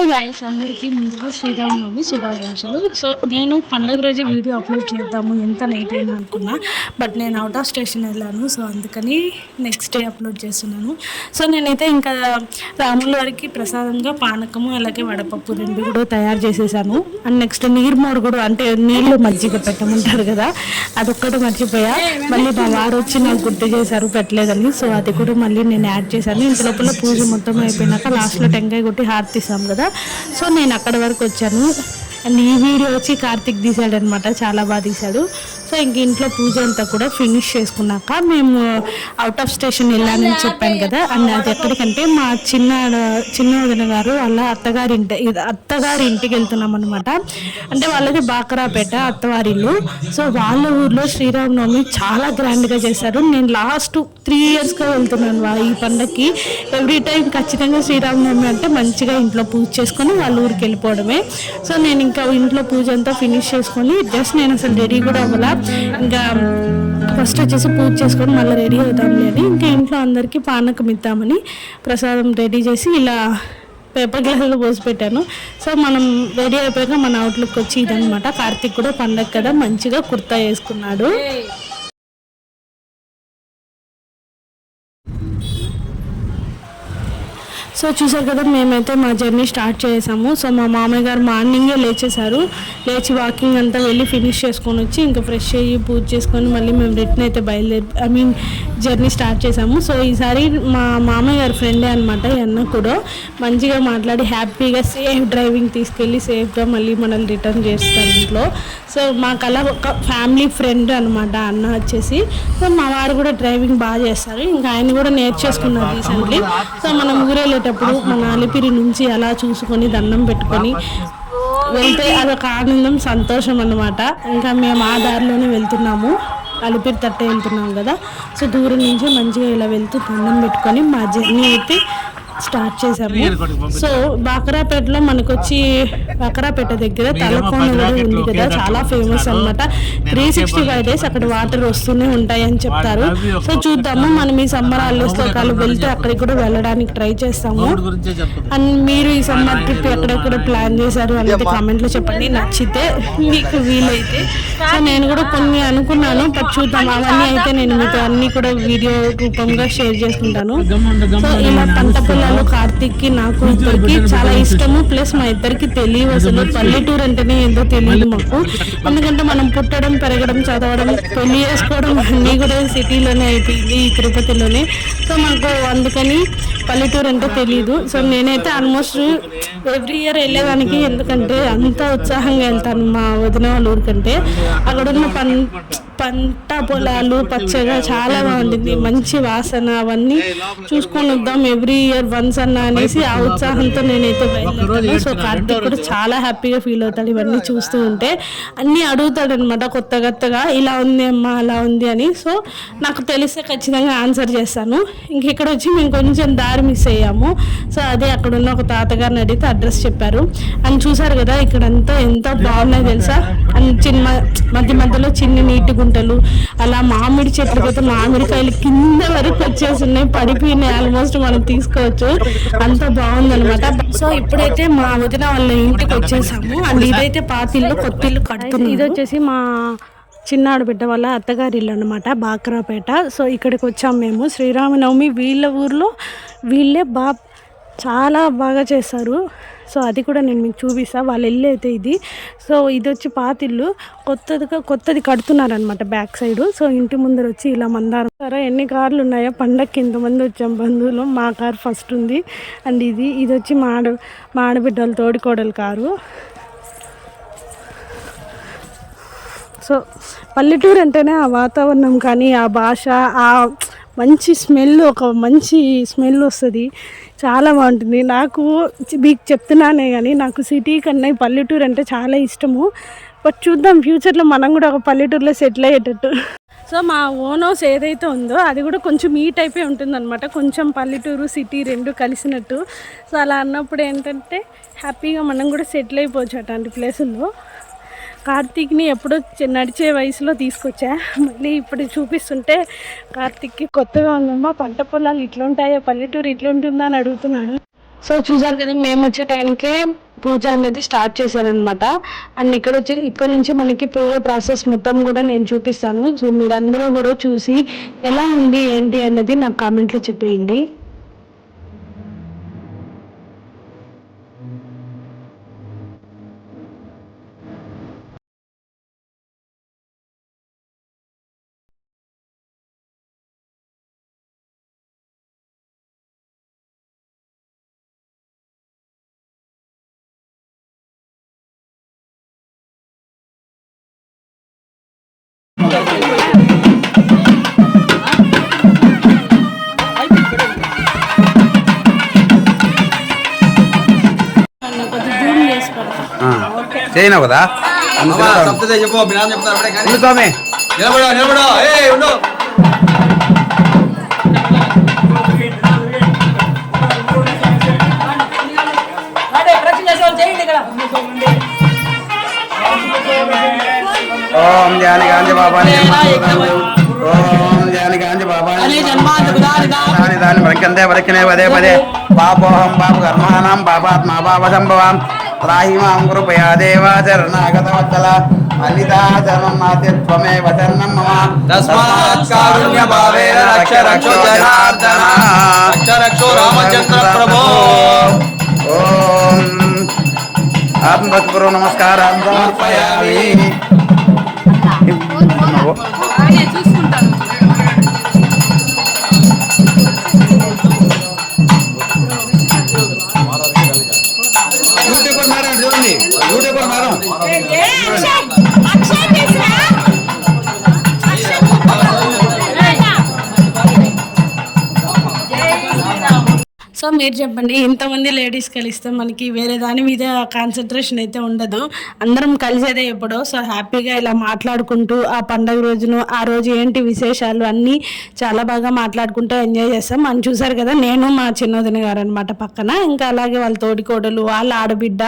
Hi guys, అందరికీ ముందుగా శ్రీరామనవమి శుభాకాంక్షలు. సో నేను పండుగ రోజు వీడియో అప్లోడ్ చేద్దాము ఎంత నైట్ అయినా అనుకున్నా, బట్ నేను అవుట్ ఆఫ్ స్టేషన్ వెళ్ళాను. సో అందుకని నెక్స్ట్ డే అప్లోడ్ చేస్తున్నాను. సో నేనైతే ఇంకా రాముల వారికి ప్రసాదంగా పానకము అలాగే వడపప్పు రెండు కూడా తయారు చేసేసాను. అండ్ నెక్స్ట్ నీరుమోరు కూడా, అంటే నీళ్ళు మజ్జిగ పెట్టమంటారు కదా, అదొక్కటి మర్చిపోయా. మళ్ళీ మా వారు వచ్చి నాకు గుర్తు చేశారు పెట్టలేదని. సో అది కూడా మళ్ళీ నేను యాడ్ చేశాను. ఇంత లోపల పూజ మొత్తం అయిపోయినాక లాస్ట్లో టెంకాయ కొట్టి హారతి ఇస్తాం కదా, సో నేను అక్కడ వరకు వచ్చాను. అండ్ ఈ వీడియో వచ్చి కార్తిక్ తీశాడనమాట, చాలా బాగా తీశాడు. సో ఇంక ఇంట్లో పూజ అంతా కూడా ఫినిష్ చేసుకున్నాక మేము అవుట్ ఆఫ్ స్టేషన్ వెళ్ళానని చెప్పాను కదా. అండ్ అది ఎక్కడికంటే మా చిన్న వదిన గారు వాళ్ళ అత్తగారి ఇంటికి వెళ్తున్నాం అనమాట. అంటే వాళ్ళది బాకరాపేట అత్తవారిల్లు. సో వాళ్ళ ఊర్లో శ్రీరామనవమి చాలా గ్రాండ్గా చేశారు. నేను లాస్ట్ 3 yearsగా వెళ్తున్నాను ఈ పండగకి. ఎవ్రీ టైం ఖచ్చితంగా శ్రీరామనవమి అంటే మంచిగా ఇంట్లో పూజ చేసుకొని వాళ్ళ ఊరికి వెళ్ళిపోవడమే. సో నేను ఇంకా ఇంట్లో పూజ అంతా ఫినిష్ చేసుకొని జస్ట్ నేను అసలు రెడీ కూడా అవ్వాలా. ఇంకా ఫస్ట్ వచ్చేసి పూజ చేసుకొని మళ్ళీ రెడీ అవుతాంలే అని ఇంకా ఇంట్లో అందరికీ పానకం ఇద్దామని ప్రసాదం రెడీ చేసి ఇలా పేపర్ గ్లాసులో పోసి పెట్టాను. సో మనం రెడీ అయిపోయాక మన అవుట్లుక్ వచ్చి ఇదనమాట. కార్తిక్ కూడా పండగ కదా మంచిగా కుర్తా వేసుకున్నాడు. సో చూసారు కదా, మేమైతే మా జర్నీ స్టార్ట్ చేసాము. సో మా మామయ్య గారు మార్నింగే లేచేశారు. లేచి వాకింగ్ అంతా వెళ్ళి ఫినిష్ చేసుకొని వచ్చి ఇంకా ఫ్రెష్ అయ్యి పూజ చేసుకొని మళ్ళీ మేము రిటర్న్ అయితే జర్నీ స్టార్ట్ చేసాము. సో ఈసారి మా మామయ్య గారి ఫ్రెండే అనమాట ఈ అన్న కూడా. మంచిగా మాట్లాడి హ్యాపీగా సేఫ్ డ్రైవింగ్ తీసుకెళ్ళి సేఫ్గా మళ్ళీ మనల్ని రిటర్న్ చేస్తారు ఇంట్లో. సో మాకలా ఒక ఫ్యామిలీ ఫ్రెండ్ అనమాట అన్న వచ్చేసి. సో మా వారు కూడా డ్రైవింగ్ బాగా చేస్తారు. ఇంకా ఆయన కూడా నేర్చేసుకున్నారు రీసెంట్లీ. సో మనం ఊరేళ్ళేటప్పుడు మన అలిపిరి నుంచి అలా చూసుకొని దండం పెట్టుకొని వెళ్తే అదొక ఆనందం, సంతోషం అన్నమాట. ఇంకా మేము ఆ దారిలోనే వెళ్తున్నాము, అలిపిరి తట్టే వెళ్తున్నాం కదా. సో దూరం నుంచి మంచిగా ఇలా వెళ్తూ దండం పెట్టుకొని మా జర్నీ అయితే స్టార్ట్ చేసాము. సో బాకరాపేటలో మనకు వచ్చి బాకరాపేట దగ్గర తలకోన కూడా ఉంది కదా, చాలా ఫేమస్ అనమాట. 365 days అక్కడ వాటర్ వస్తూనే ఉంటాయి అని చెప్తారు. సో చూద్దాము, మనం ఈ సమ్మర్ హాలిడేస్లో కాలు వెళ్తే అక్కడికి కూడా వెళ్ళడానికి ట్రై చేస్తాము. అండ్ మీరు ఈ సమ్మర్ ట్రిప్ ఎక్కడెక్కడ ప్లాన్ చేశారు అనేది కామెంట్లో చెప్పండి, నచ్చితే మీకు వీలైతే. సో నేను కూడా కొన్ని అనుకున్నాను, బట్ చూద్దాం. అవన్నీ అయితే నేను మీతో అన్ని కూడా వీడియో రూపంగా షేర్ చేసుకుంటాను. సో ఇలా పంట పొలాలు కార్తిక్కి నాకు ఇద్దరికి చాలా ఇష్టము. ప్లస్ మా ఇద్దరికి తెలియదు అసలు పల్లెటూరు అంటేనే ఏందో తెలియదు మాకు. ఎందుకంటే మనం పుట్టడం, పెరగడం, చదవడం, పెళ్లి చేసుకోవడం అన్నీ కూడా సిటీలోనే అయిపోయింది, ఈ తిరుపతిలోనే. సో మాకు అందుకని పల్లెటూరు అంటే తెలియదు. సో నేనైతే ఆల్మోస్ట్ ఎవ్రీ ఇయర్ వెళ్ళేదానికి, ఎందుకంటే అంత ఉత్సాహంగా వెళ్తాను మా వదిన వాళ్ళ ఊరికంటే. అక్కడున్న పంట పొలాలు పచ్చగా చాలా బాగుంటుంది, మంచి వాసన, అవన్నీ చూసుకొని వద్దాం ఎవ్రీ ఇయర్ వన్స్ అన్న అనేసి ఆ ఉత్సాహంతో నేనైతే బయలుదేరాను. సో కార్తీక్ కూడా చాలా హ్యాపీగా ఫీల్ అవుతాడు ఇవన్నీ చూస్తూ ఉంటే. అన్నీ అడుగుతాడు అనమాట కొత్తగా, ఇలా ఉంది అమ్మా అలా ఉంది అని. సో నాకు తెలిస్తే ఖచ్చితంగా ఆన్సర్ చేస్తాను. ఇంక ఇక్కడ వచ్చి మేము కొంచెం దారి మిస్ అయ్యాము. సో అదే అక్కడ ఉన్న ఒక తాతగారిని అడిగితే అడ్రస్ చెప్పారు. అని చూసారు కదా, ఇక్కడంతా ఎంత బాగున్నాయి తెలుసా. అండ్ మధ్యలో చిన్న నీటి గుంటలు, అలా మామిడి చెట్లు అయితే మామిడికాయలు కింద వరకు వచ్చేసి ఉన్నాయి, పడిపోయినాయి ఆల్మోస్ట్, మనం తీసుకోవచ్చు, అంత బాగుందనమాట. సో ఇప్పుడైతే మా వదిన వాళ్ళ ఇంటికి వచ్చేసాము. అండ్ ఇదైతే పాతిల్లు, కొత్త ఇల్లు కడుతుంది. ఇది వచ్చేసి మా చిన్నాడు బిడ్డ వాళ్ళ అత్తగారి ఇల్లు అనమాట, బాకరాపేట. సో ఇక్కడికి వచ్చాము మేము. శ్రీరామనవమి వీళ్ళ ఊర్లో వీళ్ళే చాలా బాగా చేస్తారు. సో అది కూడా నేను మీకు చూపిస్తాను. వాళ్ళ ఇల్లు అయితే ఇది. సో ఇది వచ్చి పాతిల్లు, కొత్తది కడుతున్నారనమాట బ్యాక్ సైడ్. సో ఇంటి ముందర వచ్చి ఇలా మందారం, సరే ఎన్ని కార్లు ఉన్నాయో పండక్కి ఇంతమంది వచ్చాం బంధువులు. మా కారు ఫస్ట్ ఉంది. అండ్ ఇది వచ్చి మా ఆడబిడ్డలు తోడికోడలు కారు. సో పల్లెటూరు అంటేనే ఆ వాతావరణం కానీ, ఆ భాష, ఆ మంచి స్మెల్, ఒక మంచి స్మెల్ వస్తుంది, చాలా బాగుంటుంది. నాకు మీకు చెప్తున్నానే కానీ నాకు సిటీ కన్నా పల్లెటూరు అంటే చాలా ఇష్టము. బట్ చూద్దాం ఫ్యూచర్లో మనం కూడా ఒక పల్లెటూరులో సెటిల్ అయ్యేటట్టు. సో మా ఓన్ హౌస్ ఏదైతే ఉందో అది కూడా కొంచెం ఈ టైపే ఉంటుందన్నమాట, కొంచెం పల్లెటూరు సిటీ రెండు కలిసినట్టు. సో అలా అన్నప్పుడు ఏంటంటే హ్యాపీగా మనం కూడా సెటిల్ అయిపోవచ్చు అట్లాంటి ప్లేసుల్లో. కార్తీక్ని ఎప్పుడో నడిచే వయసులో తీసుకొచ్చా, మళ్ళీ ఇప్పుడు చూపిస్తుంటే కార్తీక్కి కొత్తగా ఉందమ్మా, పంట పొలాలు ఇట్లుంటాయో, పల్లెటూరు ఇట్లుంటుందా అని అడుగుతున్నాడు. సో చూసారు కదా, మేము వచ్చే టైంకే పూజ అనేది స్టార్ట్ చేశారనమాట. అండ్ ఇక్కడ వచ్చి ఇప్పటి నుంచి మనకి పూజ ప్రాసెస్ మొత్తం కూడా నేను చూపిస్తాను. సో మీరందరూ కూడా చూసి ఎలా ఉంది ఏంటి అనేది నాకు కామెంట్లో చెప్పేయండి. చేయను కదా స్వామి ఓం జాని గాంధీ బాబా ఓం జాని గాంధీ బాబా దాని దాని వరకందే వరకనే పదే పదే పాపోహం పాప కర్మాణం పాపాత్మా పాప సంభవాం त्राहि मां कृपया देवाचरणागतवत्सल अनिताचरणं नास्त्यत्वमेव शरणं मम तस्मात् कारुण्यभावेन रक्ष रक्षो जनार्दन रक्ष रक्षो रामचन्द्र प्रभो ओम आत्मभक्तिपूर्वक नमस्कारान् समर्पयामि यूट्यूबर मारो సో మీరు చెప్పండి, ఇంతమంది లేడీస్ కలిస్తే మనకి వేరే దాని మీద కాన్సన్ట్రేషన్ అయితే ఉండదు. అందరం కలిసేదే ఎప్పుడో. సో హ్యాపీగా ఇలా మాట్లాడుకుంటూ ఆ పండగ రోజును, ఆ రోజు ఏంటి విశేషాలు అన్నీ చాలా బాగా మాట్లాడుకుంటూ ఎంజాయ్ చేస్తాం. అని చూసారు కదా, నేను మా చిన్నోదిన గారు అనమాట పక్కన, ఇంకా అలాగే వాళ్ళ తోడికోడలు, వాళ్ళ ఆడబిడ్డ,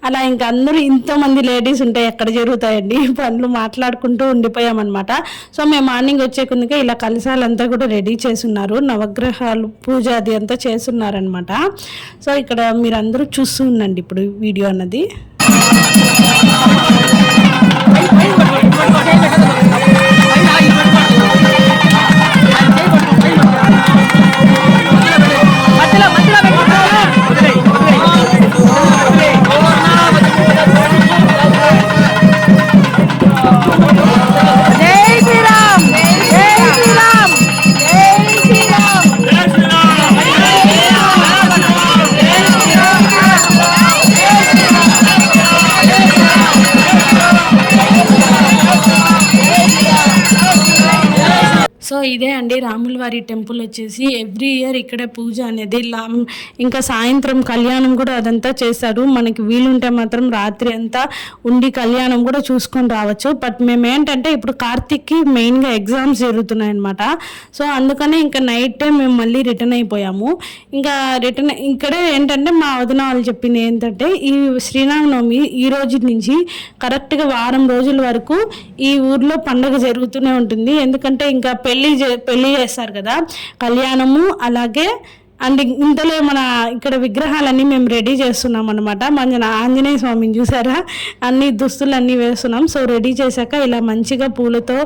అలా ఇంకా అందరూ ఇంతమంది లేడీస్ ఉంటే ఎక్కడ జరుగుతాయండి పనులు, మాట్లాడుకుంటూ ఉండిపోయామన్నమాట. సో మేము మార్నింగ్ వచ్చే కొద్దిగా ఇలా కలశాలంతా కూడా రెడీ చేసున్నారు, నవగ్రహాలు పూజ అది అంతా చేస్తున్నారు అనమాట. సో ఇక్కడ మీరందరూ చూస్తూ ఉండండి ఇప్పుడు వీడియో అన్నది. సో ఇదే అండి రాముల వారి టెంపుల్ వచ్చేసి ఎవ్రీ ఇయర్ ఇక్కడ పూజ అనేది ఇంకా సాయంత్రం కళ్యాణం కూడా అదంతా చేస్తారు. మనకి వీలుంటే మాత్రం రాత్రి అంతా ఉండి కళ్యాణం కూడా చూసుకొని రావచ్చు. బట్ మేము ఏంటంటే ఇప్పుడు కార్తీక్కి మెయిన్గా ఎగ్జామ్స్ జరుగుతున్నాయి అనమాట. సో అందుకనే ఇంకా నైట్ టైం మేము మళ్ళీ రిటర్న్ అయిపోయాము. ఇంకా రిటర్న్ ఇక్కడే ఏంటంటే మా వదిన వాళ్ళు చెప్పింది ఏంటంటే, ఈ శ్రీరామనవమి ఈ రోజు నుంచి కరెక్ట్గా వారం రోజుల వరకు ఈ ఊర్లో పండుగ జరుగుతూనే ఉంటుంది. ఎందుకంటే ఇంకా పెళ్ళి చేస్తారు కదా, కళ్యాణము అలాగే అండ్ ఇంతలో మన ఇక్కడ విగ్రహాలన్నీ మేము రెడీ చేస్తున్నాం అనమాట. మన ఆంజనేయ స్వామిని చూసారా, అన్ని దుస్తులు అన్నీ వేస్తున్నాం. సో రెడీ చేశాక ఇలా మంచిగా పూలతో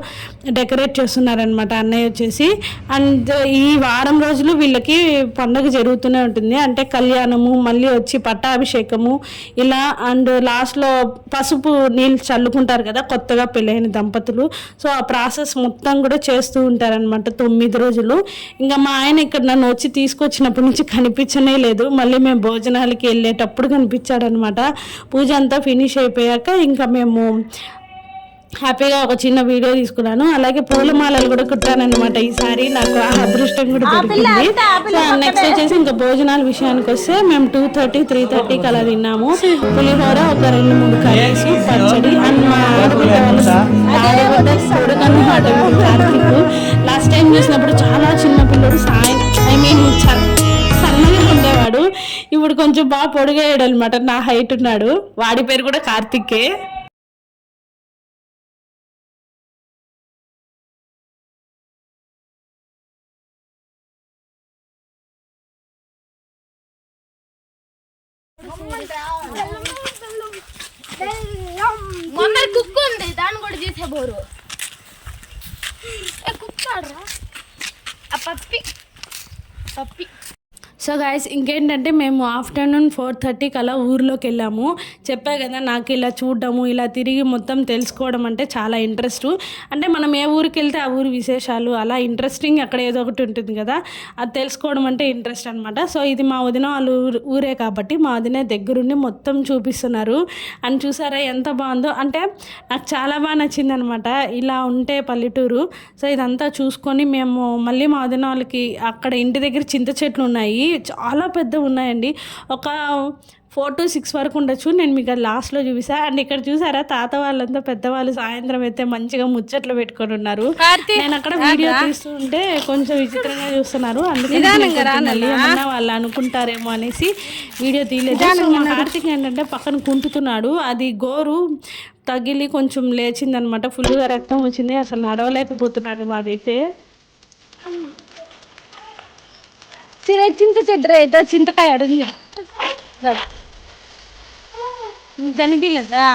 డెకరేట్ చేస్తున్నారనమాట అన్నయ్య వచ్చేసి. అండ్ ఈ వారం రోజులు వీళ్ళకి పండుగ జరుగుతూనే ఉంటుంది. అంటే కళ్యాణము, మళ్ళీ వచ్చి పట్టాభిషేకము ఇలా, అండ్ లాస్ట్లో పసుపు నీళ్ళు చల్లుకుంటారు కదా కొత్తగా పెళ్ళైన దంపతులు. సో ఆ ప్రాసెస్ మొత్తం కూడా చేస్తూ ఉంటారనమాట 9 రోజులు. ఇంకా మా ఆయన ఇక్కడ నన్ను వచ్చి తీసుకొచ్చినప్పటి నుంచి కనిపించనే లేదు. మళ్ళీ మేము భోజనాలకి వెళ్ళేటప్పుడు కనిపించాడనమాట. పూజ అంతా ఫినిష్ అయిపోయాక ఇంకా మేము హ్యాపీగా ఒక చిన్న వీడియో తీసుకున్నాను. అలాగే పూలమాలలు కూడా కుట్టానమాట. ఈసారి నాకు ఆ అదృష్టం కూడా దొరికింది. సో నెక్స్ట్ వచ్చేసి ఇంకా భోజనాల విషయానికి వస్తే మేము 2:30, 3:30 అలా తిన్నాము. పులిహోర, ఒక 2-3 కర్రీస్, పచ్చడి. అండ్ మా కార్తీక్ లాస్ట్ టైం చూసినప్పుడు చాలా చిన్న పిల్లడు, సన్నగా ఉండేవాడు. ఇప్పుడు కొంచెం బాగా పొడిగాయాడు అనమాట, నా హైట్ ఉన్నాడు. వాడి పేరు కూడా కార్తికే. మొన్న కుక్క ఉంది, దాన్ని కూడా చేసే బోరు. కుక్క ఆ పప్పి పప్పి. సో గైస్ ఇంకేంటంటే మేము ఆఫ్టర్నూన్ 4:30కి అలా ఊర్లోకి వెళ్ళాము. చెప్పా కదా నాకు ఇలా చూడడము ఇలా తిరిగి మొత్తం తెలుసుకోవడం అంటే చాలా ఇంట్రెస్ట్. అంటే మనం ఏ ఊరికి వెళ్తే ఆ ఊరి విశేషాలు అలా ఇంట్రెస్టింగ్ అక్కడ ఏదో ఒకటి ఉంటుంది కదా, అది తెలుసుకోవడం అంటే ఇంట్రెస్ట్ అనమాట. సో ఇది మా వదిన వాళ్ళ ఊరే కాబట్టి మా వదిన దగ్గరుండి మొత్తం చూపిస్తున్నారు. అని చూసారా ఎంత బాగుందో, అంటే నాకు చాలా బాగా నచ్చింది అనమాట ఇలా ఉంటే పల్లెటూరు. సో ఇదంతా చూసుకొని మేము మళ్ళీ మా వదిన వాళ్ళకి అక్కడ ఇంటి దగ్గర చింత చెట్లు ఉన్నాయి, చాలా పెద్ద ఉన్నాయండి. ఒక 4 to 6 వరకు ఉండొచ్చు. నేను మీకు అది లాస్ట్లో చూపిస్తా. అండ్ ఇక్కడ చూసారా తాత వాళ్ళంతా పెద్దవాళ్ళు సాయంత్రం అయితే మంచిగా ముచ్చట్లు పెట్టుకొని ఉన్నారు. నేను అక్కడ వీడియో తీస్తుంటే కొంచెం విచిత్రంగా చూస్తున్నారు, అందుకే మళ్ళీ ఏమన్నా వాళ్ళు అనుకుంటారేమో అనేసి వీడియో తీయలేదు. సో కార్తీక్ ఏంటంటే పక్కన కుంటుతున్నాడు, అది గోరు తగిలి కొంచెం లేచిందనమాట, ఫుల్గా రక్తం వచ్చింది, అసలు నడవలేకపోతున్నాడు. మాదైతే చింత చెట్టు అయితే చింతకాయ అడుగు కనిపించలేదా?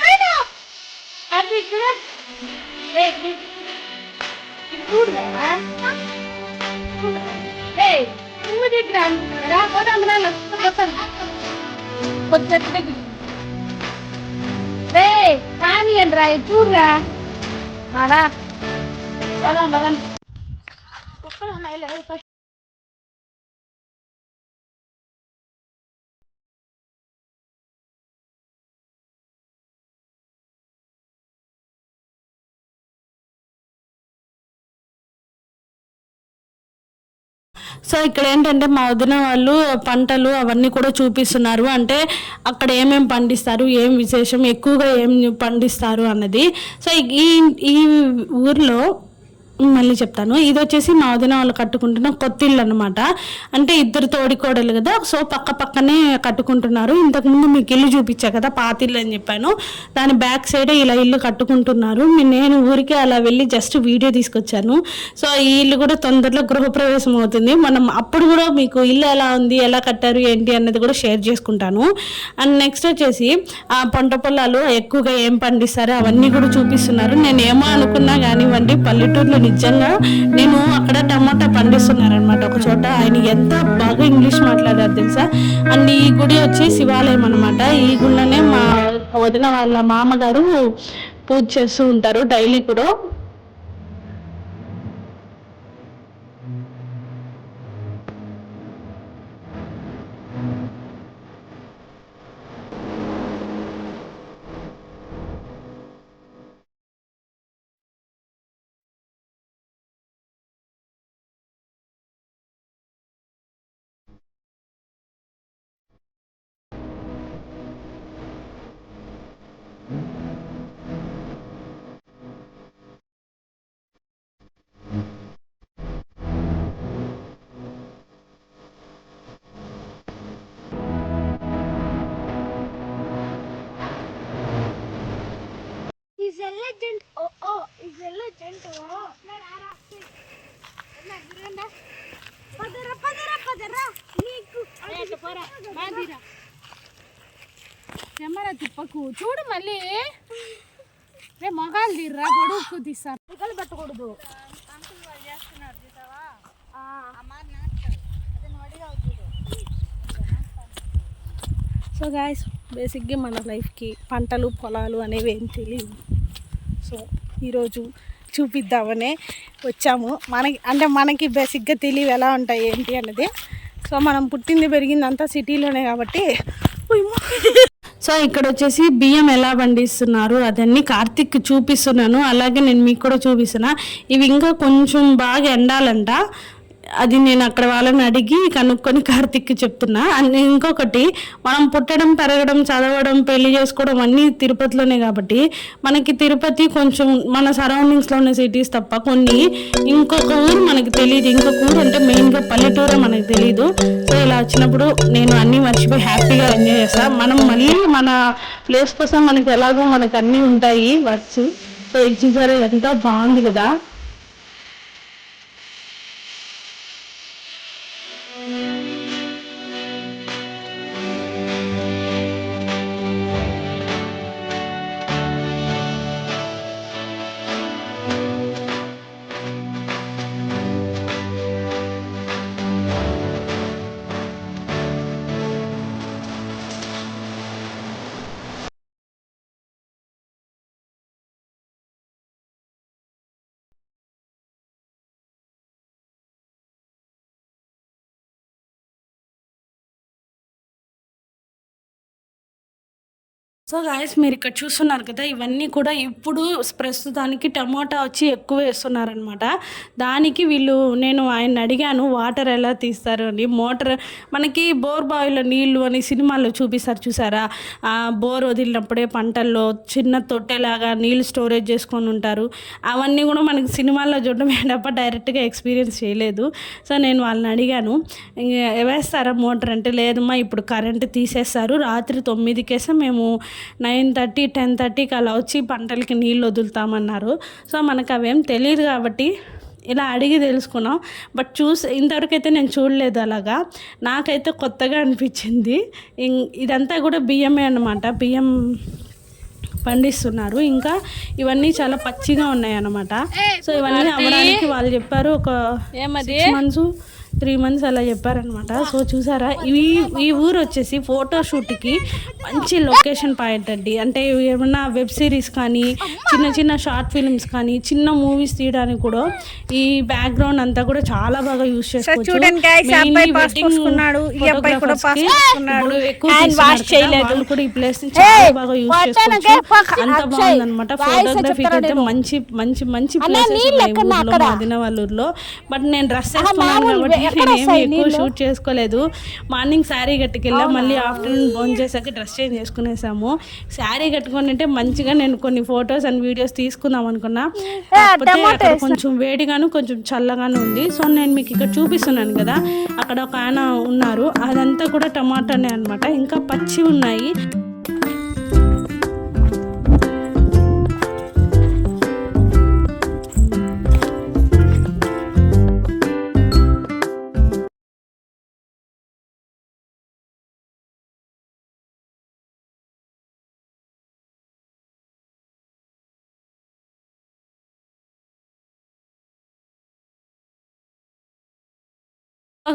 కానీ రా చూడరా సో ఇక్కడ ఏంటంటే మా వదిన వాళ్ళు పంటలు అవన్నీ కూడా చూపిస్తున్నారు, అంటే అక్కడ ఏమేమి పండిస్తారు, ఏం విశేషం, ఎక్కువగా ఏం పండిస్తారు అన్నది. సో ఈ ఊర్లో మళ్ళీ చెప్తాను, ఇది వచ్చేసి మా వదిన వాళ్ళు కట్టుకుంటున్న కొత్త ఇల్లు అనమాట. అంటే ఇద్దరు తోడికోడలు కదా, సో పక్క పక్కనే కట్టుకుంటున్నారు. ఇంతకుముందు మీకు ఇల్లు చూపించా కదా పాతిల్లు అని చెప్పాను, దాని బ్యాక్ సైడే ఇలా ఇల్లు కట్టుకుంటున్నారు. నేను ఊరికి అలా వెళ్ళి జస్ట్ వీడియో తీసుకొచ్చాను. సో ఈ ఇల్లు కూడా తొందరలో గృహప్రవేశం అవుతుంది. మనం అప్పుడు కూడా మీకు ఇల్లు ఎలా ఉంది, ఎలా కట్టారు ఏంటి అన్నది కూడా షేర్ చేసుకుంటాను. అండ్ నెక్స్ట్ వచ్చేసి ఆ పంట పొలాలు ఎక్కువగా ఏం పండిస్తారో అవన్నీ కూడా చూపిస్తున్నారు. నేను ఏమో అనుకున్నా కానివ్వండి, పల్లెటూరులో నిజంగా నేను అక్కడ టమాటా పండిస్తున్నారనమాట ఒక చోట. ఆయన ఎంత బాగా ఇంగ్లీష్ మాట్లాడారు తెలుసా. అండ్ ఈ గుడి వచ్చి శివాలయం అనమాట. ఈ గుడిలోనే మా వదిన వాళ్ళ మామగారు పూజ చేస్తూ ఉంటారు డైలీ కూడా. He's a legend. Oh, he's a legend. Oh. Camera తిప్పకు చూడు మళ్ళీ రే మొగాలు తీర్రా గొడుగు తీస్తారు, మొగాలు పెట్టకూడదు. సో గాయస్ బేసిక్గా మన లైఫ్కి పంటలు పొలాలు అనేవి ఏం తెలియదు. సో ఈరోజు చూపిద్దామనే వచ్చాము. మనకి బేసిక్గా తెలియదు ఎలా ఉంటాయి ఏంటి అన్నది. సో మనం పుట్టింది పెరిగింది అంతా సిటీలోనే కాబట్టి. సో ఇక్కడ వచ్చేసి బియ్యం ఎలా పండిస్తున్నారు అదన్నీ కార్తీక్ చూపిస్తున్నాను, అలాగే నేను మీకు కూడా చూపిస్తున్నా. ఇవి ఇంకా కొంచెం బాగా ఎండాలంట, అది నేను అక్కడ వాళ్ళని అడిగి కనుక్కొని కార్తీక్కి చెప్తున్నా. అండ్ ఇంకొకటి, మనం పుట్టడం పెరగడం చదవడం పెళ్లి చేసుకోవడం అన్నీ తిరుపతిలోనే కాబట్టి మనకి తిరుపతి కొంచెం మన సరౌండింగ్స్లో ఉన్న సిటీస్ తప్ప కొన్ని ఇంకొక ఊరు మనకి తెలియదు. ఇంకొక ఊరు అంటే మెయిన్గా పల్లెటూరే మనకి తెలియదు. సో ఇలా వచ్చినప్పుడు నేను అన్నీ మర్చిపోయి హ్యాపీగా ఎంజాయ్ చేస్తాను. మనం మళ్ళీ మన ప్లేస్ కోసం మనకి ఎలాగో మనకు అన్నీ ఉంటాయి వర్క్స్. సో ఇది సరే ఎంతో బాగుంది కదా. సో గాయస్ మీరు ఇక్కడ చూస్తున్నారు కదా, ఇవన్నీ కూడా ఇప్పుడు ప్రస్తుతానికి టమోటా వచ్చి ఎక్కువ వేస్తున్నారనమాట. దానికి నేను ఆయన అడిగాను వాటర్ ఎలా తీస్తారు అని. మోటార్ మనకి బోర్ బావిలో నీళ్లు అని సినిమాల్లో చూపిస్తారు చూసారా, బోర్ వదిలినప్పుడే పంటల్లో చిన్న తొట్టెలాగా నీళ్ళు స్టోరేజ్ చేసుకొని ఉంటారు. అవన్నీ కూడా మనకి సినిమాల్లో చూడడం తప్ప డైరెక్ట్గా ఎక్స్పీరియన్స్ చేయలేదు. సో నేను వాళ్ళని అడిగాను, వేస్తారా మోటార్ అంటే, లేదమ్మా ఇప్పుడు కరెంటు తీసేస్తారు, రాత్రి 9కి మేము 9:30 10:30కి అలా వచ్చి పంటలకి నీళ్ళు వదులుతామన్నారు. సో మనకు అవేం తెలియదు కాబట్టి ఇలా అడిగి తెలుసుకున్నాం. బట్ ఇంతవరకు అయితే నేను చూడలేదు అలాగా. నాకైతే కొత్తగా అనిపించింది. ఇదంతా కూడా బియ్యమే అన్నమాట, బియ్యం పండిస్తున్నారు. ఇంకా ఇవన్నీ చాలా పచ్చిగా ఉన్నాయి అన్నమాట. సో ఇవన్నీ అవ్వడానికి వాళ్ళు చెప్పారు ఒక 6 months 3 months అలా చెప్పారనమాట. సో చూసారా, ఈ ఊరు వచ్చేసి ఫోటోషూట్కి మంచి లొకేషన్ పాయింట్ అండి. అంటే ఏమన్నా వెబ్ సిరీస్ కానీ చిన్న షార్ట్ ఫిల్మ్స్ కానీ చిన్న మూవీస్ తీయడానికి కూడా ఈ బ్యాక్గ్రౌండ్ అంతా కూడా చాలా బాగా యూజ్ చేసుకోవచ్చు. వాళ్ళు కూడా ఈ ప్లేస్ చాలా బాగా యూజ్ చేసుకోవచ్చు. అంత బాగుందన్నమాట. ఫోటోగ్రఫీకి అయితే మంచి మంచి మంచి ప్లేసెస్ ఉన్నాయి ఊర్లో, ఆదిలాబాద్లో. బట్ నేను డ్రెస్ వేసుకున్నాను కాబట్టి నేనేమి ఎక్కువ షూట్ చేసుకోలేదు. మార్నింగ్ శారీ కట్టుకెళ్ళా, మళ్ళీ ఆఫ్టర్నూన్ భోజనం చేశాక డ్రెస్ చేంజ్ చేసుకునేసాము. శారీ కట్టుకొని అంటే మంచిగా నేను కొన్ని ఫొటోస్ అండ్ వీడియోస్ తీసుకుందాం అనుకున్నా. కాకపోతే అక్కడ కొంచెం వేడిగాను కొంచెం చల్లగాను ఉంది. సో నేను మీకు ఇక్కడ చూపిస్తున్నాను కదా, అక్కడ ఒక ఆయన ఉన్నారు, అదంతా కూడా టమాటానే అనమాట. ఇంకా పచ్చి ఉన్నాయి.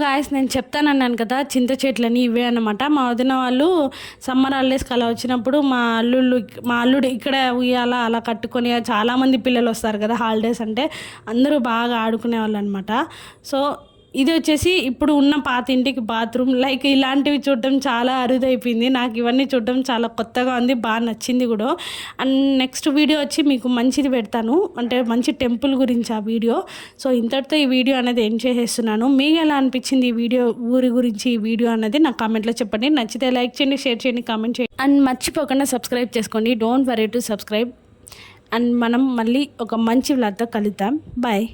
గాయస్ నేను చెప్తానన్నాను కదా, చింత చెట్లని ఇవే అన్నమాట. మా వదిన వాళ్ళు సమ్మర్ హాలిడేస్కి అలా వచ్చినప్పుడు మా అల్లుడు ఇక్కడ ఉయ్యాల అలా కట్టుకొని, చాలామంది పిల్లలు వస్తారు కదా హాలిడేస్ అంటే, అందరూ బాగా ఆడుకునే వాళ్ళు అనమాట. సో ఇది వచ్చేసి ఇప్పుడు ఉన్న పాత ఇంటికి బాత్రూమ్. లైక్ ఇలాంటివి చూడడం చాలా అరుదైపోయింది. నాకు ఇవన్నీ చూడడం చాలా కొత్తగా ఉంది, బాగా నచ్చింది కూడా. అండ్ నెక్స్ట్ వీడియో వచ్చి మీకు మంచిది పెడతాను, అంటే మంచి టెంపుల్ గురించి ఆ వీడియో. సో ఇంతటితో ఈ వీడియో అనేది ఏం చేసేస్తున్నాను. మీకు ఎలా అనిపించింది ఈ వీడియో, ఊరి గురించి ఈ వీడియో అనేది నాకు కామెంట్లో చెప్పండి. నచ్చితే లైక్ చేయండి, షేర్ చేయండి, కామెంట్ చేయండి. అండ్ మర్చిపోకుండా సబ్స్క్రైబ్ చేసుకోండి. Don't worry to subscribe. And మనం మళ్ళీ ఒక మంచి వ్లాగ్తో కలుద్దాం. బాయ్.